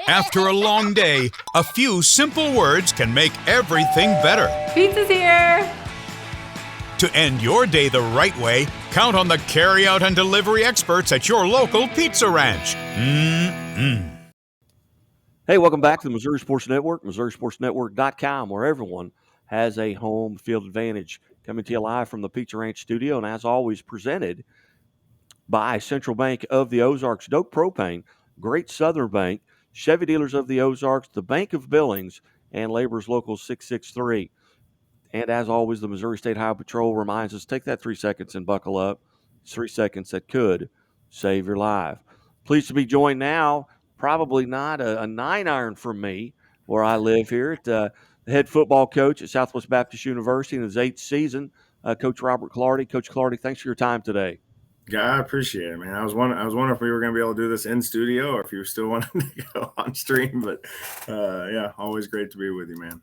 After a long day, a few simple words can make everything better. Pizza's here! To end your day the right way, count on the carry-out and delivery experts at your local Pizza Ranch. Hey, welcome back to the Missouri Sports Network, MissouriSportsNetwork.com, where everyone has a home field advantage. Coming to you live from the Pizza Ranch studio, and as always, presented by Central Bank of the Ozarks, Doak Propane, Great Southern Bank, Chevy Dealers of the Ozarks, the Bank of Billings, and Labor's Local 663. And as always, the Missouri State Highway Patrol reminds us, take that 3 seconds and buckle up. It's 3 seconds that could save your life. Pleased to be joined now, probably not a 9-iron from me, where I live here, at the head football coach at Southwest Baptist University in his 8th season, Coach Robert Clardy. Coach Clardy, thanks for your time today. Yeah, I appreciate it, man. I was wondering if we were going to be able to do this in studio or if you still wanted to go on stream. But yeah, always great to be with you, man.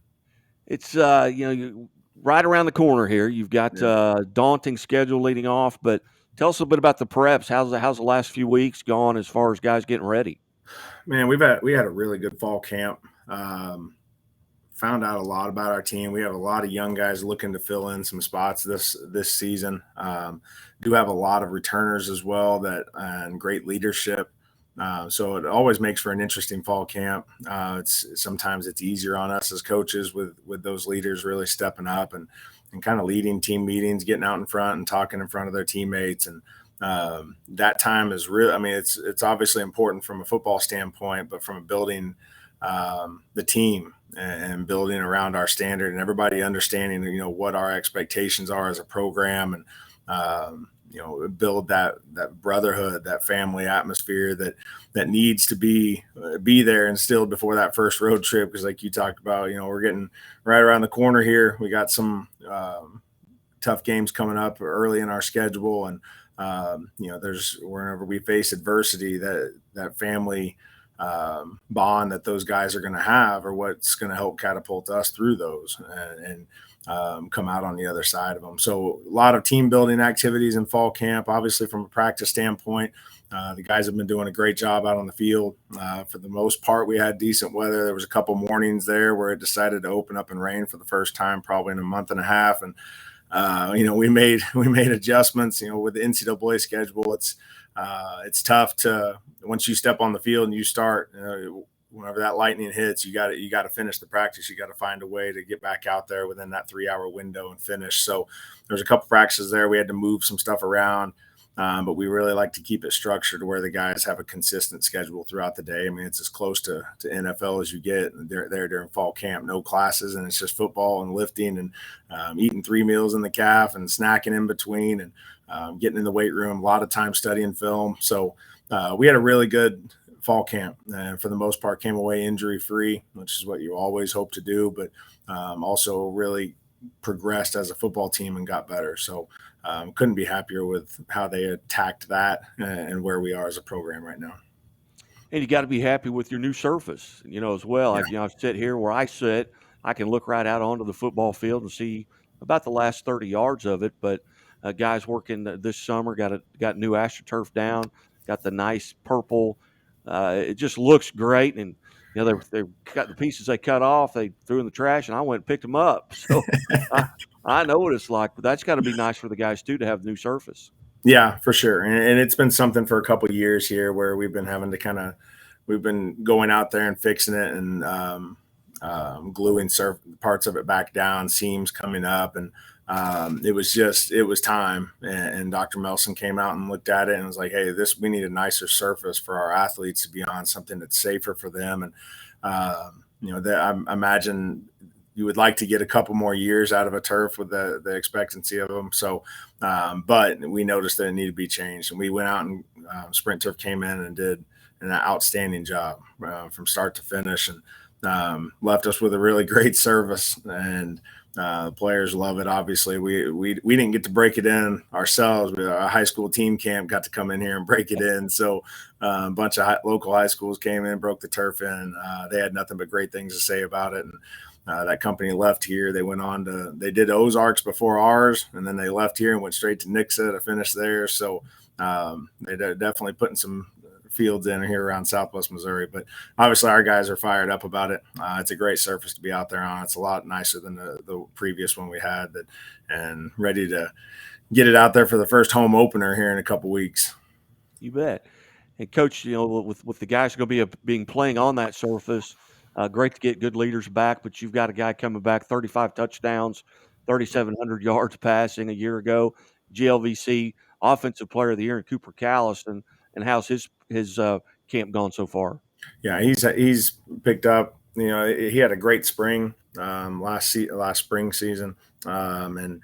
It's right around the corner here. You've got a daunting schedule leading off, but tell us a bit about the preps. How's the last few weeks gone as far as guys getting ready? Man, we had a really good fall camp. Found out a lot about our team. We have a lot of young guys looking to fill in some spots this season. Do have a lot of returners as well and great leadership. So it always makes for an interesting fall camp. Sometimes it's easier on us as coaches with those leaders really stepping up and kind of leading team meetings, getting out in front and talking in front of their teammates. And that time is real. I mean, it's obviously important from a football standpoint, but from a building the team and building around our standard and everybody understanding, what our expectations are as a program and, build that brotherhood, that family atmosphere that needs to be there instilled before that first road trip. Because like you talked about, we're getting right around the corner here. We got some tough games coming up early in our schedule. And, there's whenever we face adversity, that family bond that those guys are going to have or what's going to help catapult us through those and come out on the other side of them. So a lot of team building activities in fall camp. Obviously from a practice standpoint, the guys have been doing a great job out on the field. For the most part, we had decent weather. There was a couple mornings there where it decided to open up and rain for the first time probably in a month and a half. And we made adjustments, with the NCAA schedule. It's tough to, once you step on the field and you start, whenever that lightning hits, you got to finish the practice. You got to find a way to get back out there within that 3-hour window and finish. So there's a couple practices there. We had to move some stuff around. But we really like to keep it structured to where the guys have a consistent schedule throughout the day. I mean, it's as close to NFL as you get. They're there during fall camp, no classes, and it's just football and lifting and eating 3 meals in the calf and snacking in between and getting in the weight room, a lot of time studying film. So we had a really good fall camp and for the most part came away injury-free, which is what you always hope to do, but also really progressed as a football team and got better. So couldn't be happier with how they attacked that and where we are as a program right now. And you got to be happy with your new surface, as well. Yeah. I sit here where I sit, I can look right out onto the football field and see about the last 30 yards of it. But guys working this summer got new AstroTurf down, got the nice purple. It just looks great. And, they cut the pieces they cut off, they threw in the trash, and I went and picked them up. So I know what it's like, but that's got to be nice for the guys, too, to have the new surface. Yeah, for sure. And it's been something for a couple of years here where we've been having to we've been going out there and fixing it and gluing parts of it back down, seams coming up. And it was time. And Dr. Melson came out and looked at it and was like, hey, we need a nicer surface for our athletes to be on, something that's safer for them. And, I imagine you would like to get a couple more years out of a turf with the expectancy of them. So, but we noticed that it needed to be changed. And we went out and Sprint Turf came in and did an outstanding job from start to finish and left us with a really great service. And the players love it. Obviously, we didn't get to break it in ourselves, but our high school team camp got to come in here and break it in. So a bunch of local high schools came in, broke the turf in. They had nothing but great things to say about it. And that company left here. They went on they did Ozarks before ours, and then they left here and went straight to Nixa to finish there. So they're definitely putting some fields in here around Southwest Missouri. But obviously our guys are fired up about it. It's a great surface to be out there on. It's a lot nicer than the previous one we had, and ready to get it out there for the first home opener here in a couple weeks. You bet. And Coach, with the guys going to be playing on that surface, great to get good leaders back. But you've got a guy coming back, 35 touchdowns, 3,700 yards passing a year ago, GLVC Offensive Player of the Year in Cooper Callis. And how's his camp gone so far? Yeah, he's picked up. He had a great spring last spring season, and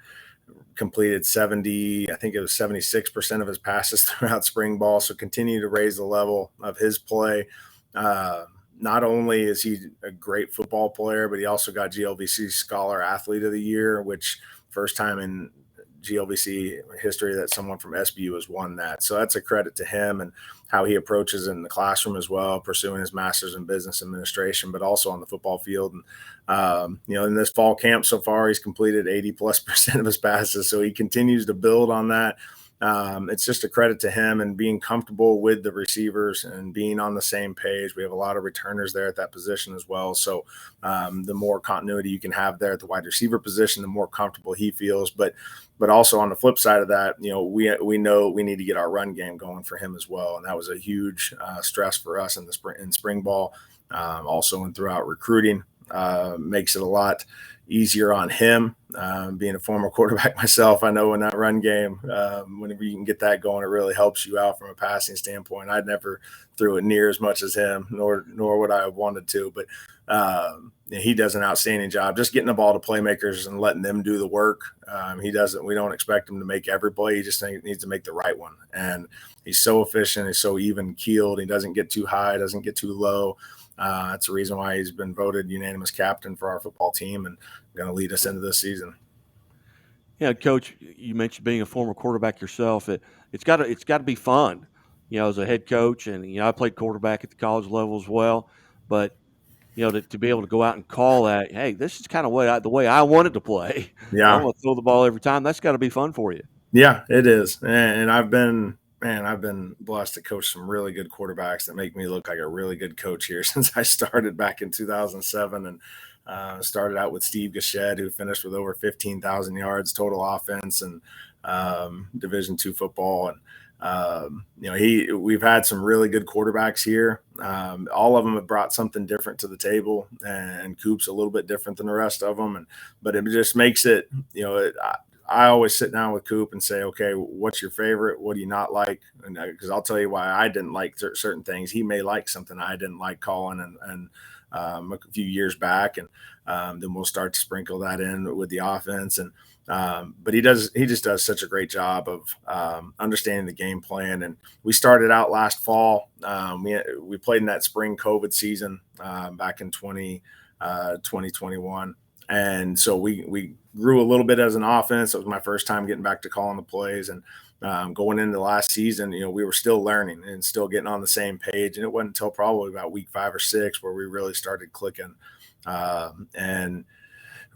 completed 76% of his passes throughout spring ball. So continue to raise the level of his play. Not only is he a great football player, but he also got GLVC Scholar Athlete of the Year, which first time in GLVC history that someone from SBU has won that. So that's a credit to him and how he approaches in the classroom as well, pursuing his master's in business administration, but also on the football field. And, in this fall camp so far, he's completed 80+% of his passes. So he continues to build on that. It's just a credit to him and being comfortable with the receivers and being on the same page. We have a lot of returners there at that position as well. So the more continuity you can have there at the wide receiver position, the more comfortable he feels. But also on the flip side of that, we know we need to get our run game going for him as well. And that was a huge stress for us in spring ball, also and throughout recruiting. Makes it a lot easier on him. Being a former quarterback myself, I know in that run game, whenever you can get that going, it really helps you out from a passing standpoint. I'd never threw it near as much as him, nor would I have wanted to. But he does an outstanding job just getting the ball to playmakers and letting them do the work. We don't expect him to make every play. He just needs to make the right one. And he's so efficient. He's so even keeled. He doesn't get too high, doesn't get too low. That's the reason why he's been voted unanimous captain for our football team and going to lead us into this season. Yeah, Coach, you mentioned being a former quarterback yourself. It's got to be fun, as a head coach, and I played quarterback at the college level as well. But to be able to go out and call that, hey, this is kind of the way I wanted to play. Yeah, I want to throw the ball every time. That's got to be fun for you. Yeah, it is, and I've been blessed to coach some really good quarterbacks that make me look like a really good coach here since I started back in 2007 and started out with Steve Gachet, who finished with over 15,000 yards total offense and Division II football. And, we've had some really good quarterbacks here. All of them have brought something different to the table, and Coop's a little bit different than the rest of them. But it just makes it, I always sit down with Coop and say, okay, what's your favorite? What do you not like? And because I'll tell you why I didn't like certain things. He may like something I didn't like calling and a few years back. And then we'll start to sprinkle that in with the offense. And but he just does such a great job of understanding the game plan. And we started out last fall. We played in that spring COVID season back in 2021. And so we grew a little bit as an offense. It was my first time getting back to calling the plays. And going into last season, we were still learning and still getting on the same page. And it wasn't until probably about week 5 or 6 where we really started clicking and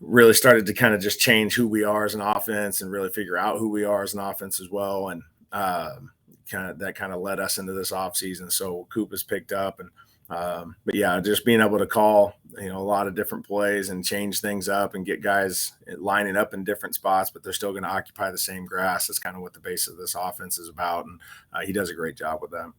really started to kind of just change who we are as an offense and really figure out who we are as an offense as well. And that kind of led us into this offseason. So Coop has picked up but yeah, just being able to call, a lot of different plays and change things up and get guys lining up in different spots, but they're still going to occupy the same grass. That's kind of what the base of this offense is about. And he does a great job with that.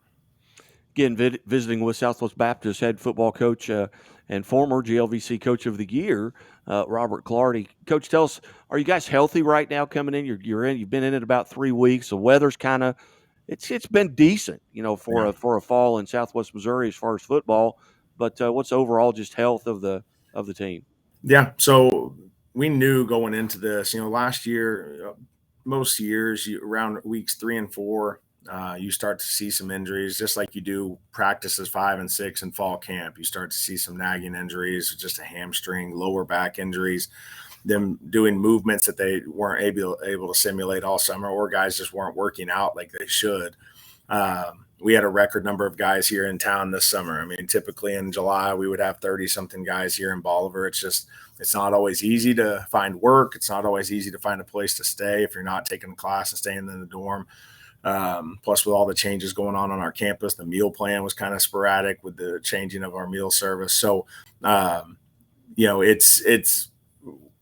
Again, visiting with Southwest Baptist head football coach and former GLVC Coach of the Year, Robert Clardy. Coach, tell us, are you guys healthy right now coming in? You've been in it about 3 weeks. The weather's kind of, it's been decent, for a fall in Southwest Missouri as far as football. But what's overall just health of the team? Yeah, so we knew going into this, last year, most years around weeks 3 and 4, you start to see some injuries, just like you do practices 5 and 6 in fall camp. You start to see some nagging injuries, just a hamstring, lower back injuries, them doing movements that they weren't able to simulate all summer, or guys just weren't working out like they should. We had a record number of guys here in town this summer. I mean, typically in July, we would have 30-something guys here in Bolivar. It's not always easy to find work. It's not always easy to find a place to stay if you're not taking a class and staying in the dorm. Plus, with all the changes going on our campus, the meal plan was kind of sporadic with the changing of our meal service. So, it's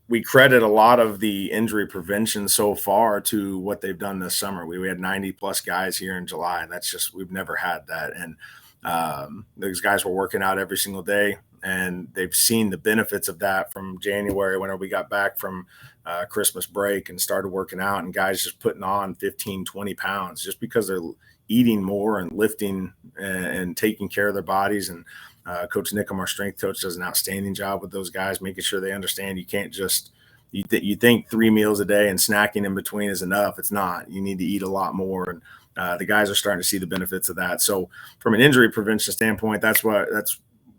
we credit a lot of the injury prevention so far to what they've done this summer. We had 90 plus guys here in July, and that's just, we've never had that. And those guys were working out every single day, and they've seen the benefits of that from January, whenever we got back from Christmas break and started working out, and guys just putting on 15, 20 pounds just because they're eating more and lifting and taking care of their bodies. And Coach Nickham, our strength coach, does an outstanding job with those guys, making sure they understand you can't just you think 3 meals a day and snacking in between is enough. It's not. You need to eat a lot more. And the guys are starting to see the benefits of that. So from an injury prevention standpoint, that's where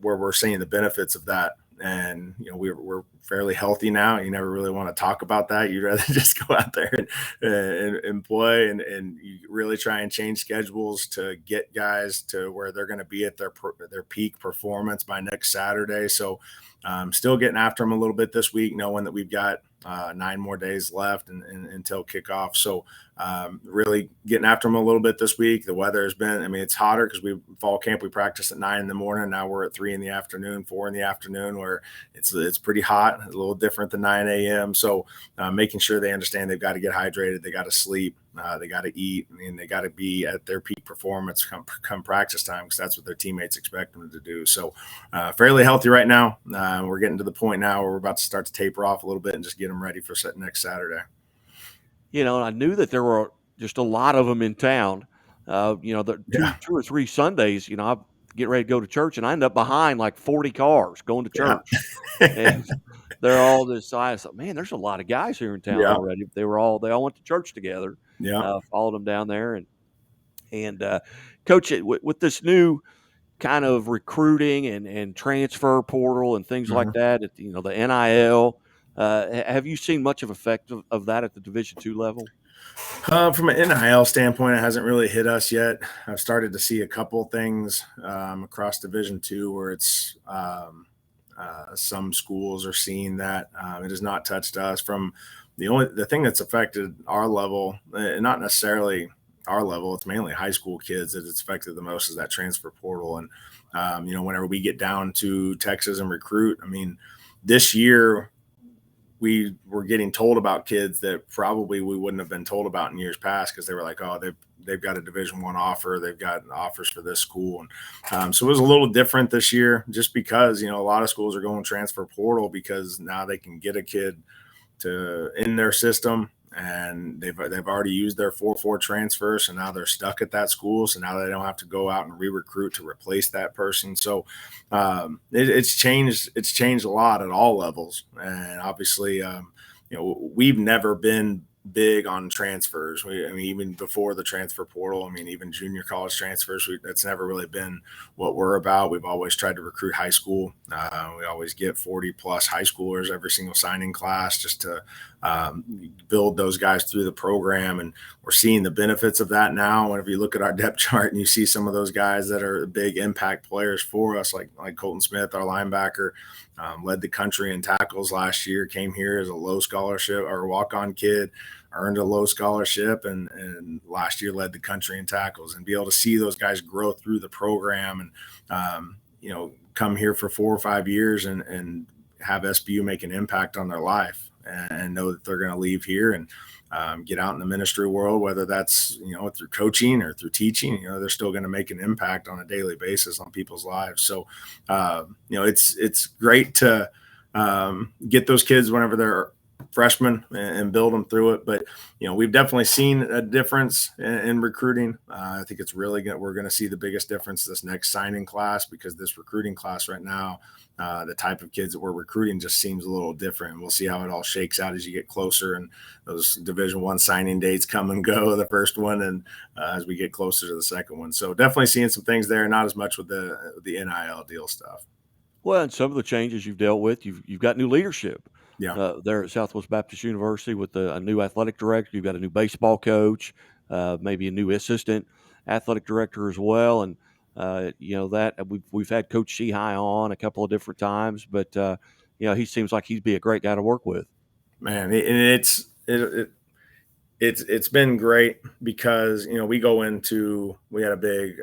we're seeing the benefits of that. And we're fairly healthy now. You never really want to talk about that. You'd rather just go out there and play, and you really try and change schedules to get guys to where they're going to be at their peak performance by next Saturday. So still getting after them a little bit this week, knowing that we've got 9 more days left until kickoff. So really getting after them a little bit this week. The weather has been, it's hotter because fall camp, we practice at 9 in the morning. Now we're at 3 in the afternoon, 4 in the afternoon, where it's pretty hot, a little different than 9 a.m. So making sure they understand they've got to get hydrated, they got to sleep, they got to eat, and they got to be at their peak performance come practice time, because that's what their teammates expect them to do. So fairly healthy right now. We're getting to the point now where we're about to start to taper off a little bit and just get them ready for next Saturday. And I knew that there were just a lot of them in town. The 2 or 3 Sundays, I get ready to go to church, and I end up behind like 40 cars going to church. And they're all this size. Man, there's a lot of guys here in town already. They all went to church together. Followed them down there, and Coach, with this new kind of recruiting and transfer portal and things like that, the NIL. Have you seen much of effect of that at the Division II level? From an NIL standpoint, it hasn't really hit us yet. I've started to see a couple things across Division II where it's some schools are seeing that. It has not touched us. From the thing that's affected our level, and not necessarily our level, it's mainly high school kids that it's affected the most, is that transfer portal. And whenever we get down to Texas and recruit, this year we were getting told about kids that probably we wouldn't have been told about in years past, because they were like, oh, they've got a Division I offer, they've got offers for this school. And so it was a little different this year, just because a lot of schools are going transfer portal, because now they can get a kid in their system, and they've already used their 4-4 transfer, so now they're stuck at that school. So now they don't have to go out and re-recruit to replace that person. So it's changed a lot at all levels. And obviously, we've never been big on transfers. Even before the transfer portal, even junior college transfers, that's never really been what we're about. We've always tried to recruit high school. We always get 40 plus high schoolers every single signing class, just to build those guys through the program. And we're seeing the benefits of that now. Whenever you look at our depth chart and you see some of those guys that are big impact players for us, like Colton Smith, our linebacker, led the country in tackles last year, came here as a low scholarship or walk-on kid, earned a low scholarship, and last year led the country in tackles. And be able to see those guys grow through the program and come here for 4 or 5 years and have SBU make an impact on their life, and know that they're going to leave here and get out in the ministry world, whether that's through coaching or through teaching. They're still going to make an impact on a daily basis on people's lives. So it's great to get those kids whenever they're freshmen and build them through it. But we've definitely seen a difference in recruiting. I think it's really good. We're going to see the biggest difference this next signing class, because this recruiting class right now, the type of kids that we're recruiting just seems a little different. We'll see how it all shakes out as you get closer, and those Division I signing dates come and go, the first one, and as we get closer to the second one. So definitely seeing some things there, not as much with the NIL deal stuff. Well, and some of the changes you've dealt with, you've got new leadership. There at Southwest Baptist University with a new athletic director. You've got a new baseball coach, maybe a new assistant athletic director as well. And that we've had Coach Shehai on a couple of different times, but he seems like he'd be a great guy to work with. Man, and It's been great because, we we had a big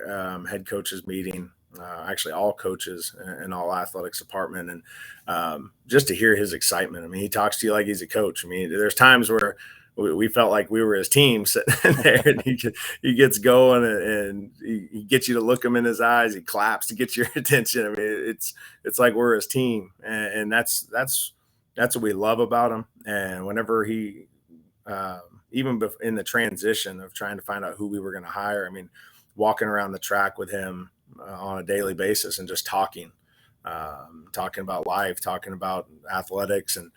head coaches meeting, actually all coaches and all athletics department. And just to hear his excitement. I mean, he talks to you like he's a coach. I mean, there's times where we felt like we were his team sitting there, and he gets going, and he gets you to look him in his eyes. He claps to get your attention. I mean, it's like we're his team. And that's what we love about him. And whenever he, even in the transition of trying to find out who we were going to hire, I mean, walking around the track with him on a daily basis and just talking about life, talking about athletics, and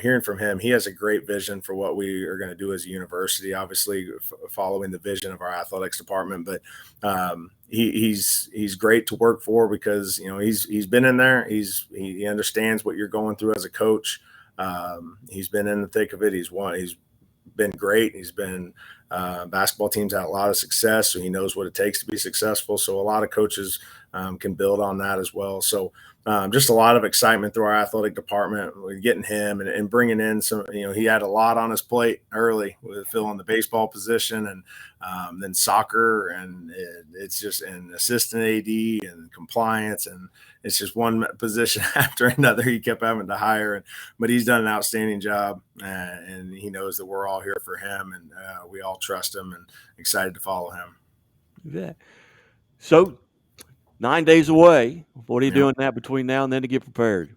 hearing from him. He has a great vision for what we are going to do as a university, obviously following the vision of our athletics department. But he's great to work for because he's been in there. He understands what you're going through as a coach. He's been in the thick of it. He's been great. He's been basketball teams had a lot of success, so he knows what it takes to be successful. So a lot of coaches can build on that as well. So just a lot of excitement through our athletic department. We're getting him and bringing in some. He had a lot on his plate early with filling the baseball position, and then soccer, and it's just an assistant AD and compliance, and it's just one position after another he kept having to hire. But he's done an outstanding job, and he knows that we're all here for him, and we all trust him and excited to follow him. Yeah. So 9 days away. What are you doing between now and then to get prepared?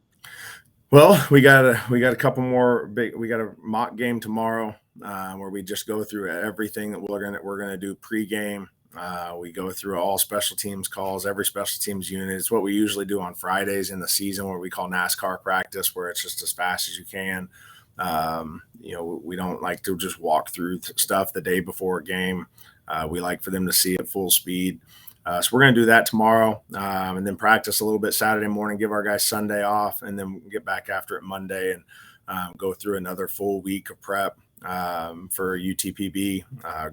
Well, we got a couple more we got a mock game tomorrow where we just go through everything that we're gonna do pregame. We go through all special teams calls, every special teams unit. It's what we usually do on Fridays in the season, where we call NASCAR practice, where it's just as fast as you can. We don't like to just walk through stuff the day before a game. We like for them to see it full speed. So we're going to do that tomorrow, and then practice a little bit Saturday morning, give our guys Sunday off, and then get back after it Monday and go through another full week of prep for UTPB.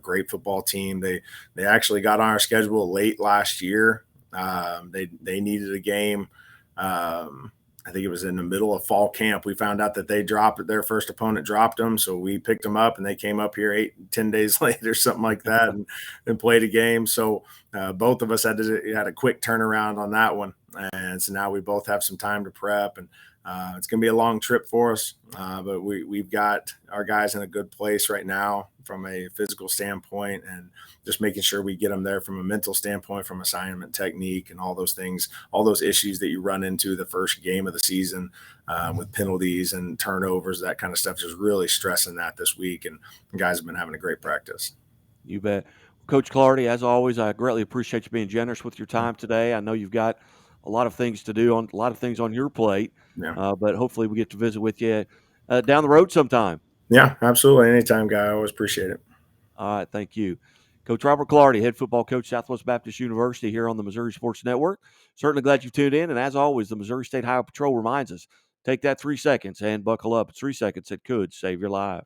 Great football team. They actually got on our schedule late last year. They needed a game. I think it was in the middle of fall camp. We found out that their first opponent dropped them. So we picked them up, and they came up here 8-10 days later, something like that, and played a game. So both of us had a quick turnaround on that one. And so now we both have some time to prep, and it's going to be a long trip for us. But we've got our guys in a good place right now from a physical standpoint, and just making sure we get them there from a mental standpoint, from assignment technique and all those things, all those issues that you run into the first game of the season with penalties and turnovers, that kind of stuff, just really stressing that this week. And the guys have been having a great practice. You bet. Coach Clardy, as always, I greatly appreciate you being generous with your time today. I know you've got a lot of things to do, a lot of things on your plate, but hopefully we get to visit with you down the road sometime. Yeah, absolutely. Anytime, guy. I always appreciate it. All right, thank you. Coach Robert Clardy, head football coach, Southwest Baptist University, here on the Missouri Sports Network. Certainly glad you tuned in. And as always, the Missouri State Highway Patrol reminds us, take that 3 seconds and buckle up. It's 3 seconds that could save your life.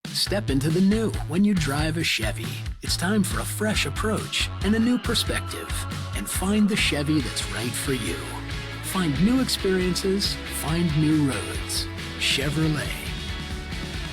Step into the new when you drive a Chevy. It's time for a fresh approach and a new perspective. And find the Chevy that's right for you. Find new experiences, find new roads. Chevrolet.